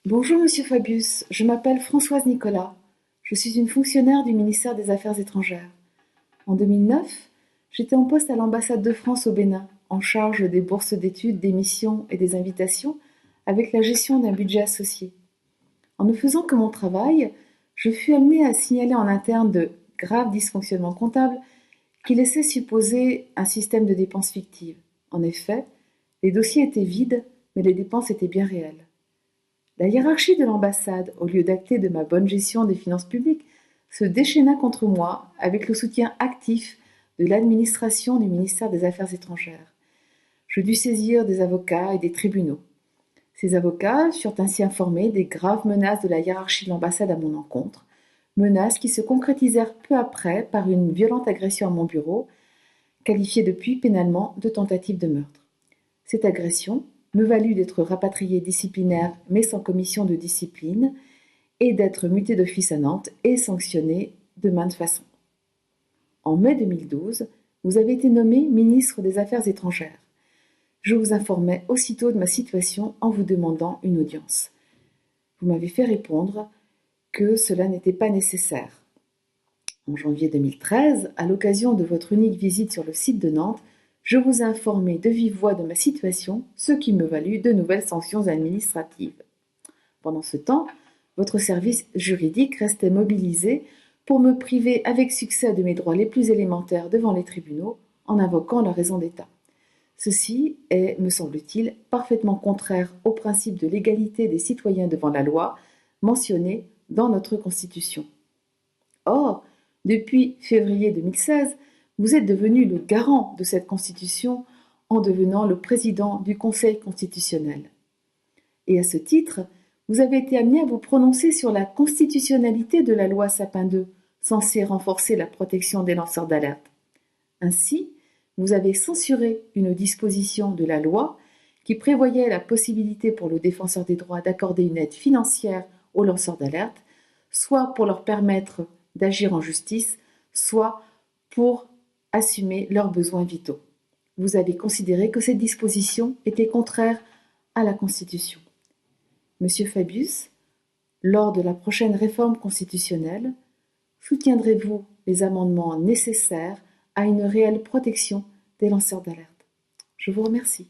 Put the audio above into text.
Bonjour Monsieur Fabius, je m'appelle Françoise Nicolas. Je suis une fonctionnaire du ministère des Affaires étrangères. En 2009, j'étais en poste à l'ambassade de France au Bénin, en charge des bourses d'études, des missions et des invitations, avec la gestion d'un budget associé. En ne faisant que mon travail, je fus amenée à signaler en interne de graves dysfonctionnements comptables qui laissaient supposer un système de dépenses fictives. En effet, les dossiers étaient vides, mais les dépenses étaient bien réelles. La hiérarchie de l'ambassade, au lieu d'acter de ma bonne gestion des finances publiques, se déchaîna contre moi avec le soutien actif de l'administration du ministère des Affaires étrangères. Je dus saisir des avocats et des tribunaux. Ces avocats furent ainsi informés des graves menaces de la hiérarchie de l'ambassade à mon encontre, menaces qui se concrétisèrent peu après par une violente agression à mon bureau, qualifiée depuis pénalement de tentative de meurtre. Cette agression me valut d'être rapatriée disciplinaire mais sans commission de discipline et d'être mutée d'office à Nantes et sanctionnée de maintes façons. En mai 2012, vous avez été nommé ministre des Affaires étrangères. Je vous informais aussitôt de ma situation en vous demandant une audience. Vous m'avez fait répondre que cela n'était pas nécessaire. En janvier 2013, à l'occasion de votre unique visite sur le site de Nantes, je vous ai informé de vive voix de ma situation, ce qui me valut de nouvelles sanctions administratives. Pendant ce temps, votre service juridique restait mobilisé pour me priver avec succès de mes droits les plus élémentaires devant les tribunaux en invoquant la raison d'État. Ceci est, me semble-t-il, parfaitement contraire au principe de l'égalité des citoyens devant la loi mentionné dans notre Constitution. Or, depuis février 2016, vous êtes devenu le garant de cette Constitution en devenant le président du Conseil constitutionnel. Et à ce titre, vous avez été amené à vous prononcer sur la constitutionnalité de la loi Sapin II, censée renforcer la protection des lanceurs d'alerte. Ainsi, vous avez censuré une disposition de la loi qui prévoyait la possibilité pour le défenseur des droits d'accorder une aide financière aux lanceurs d'alerte, soit pour leur permettre d'agir en justice, soit pour assumer leurs besoins vitaux. Vous avez considéré que cette disposition était contraire à la Constitution. Monsieur Fabius, lors de la prochaine réforme constitutionnelle, soutiendrez-vous les amendements nécessaires à une réelle protection des lanceurs d'alerte? Je vous remercie.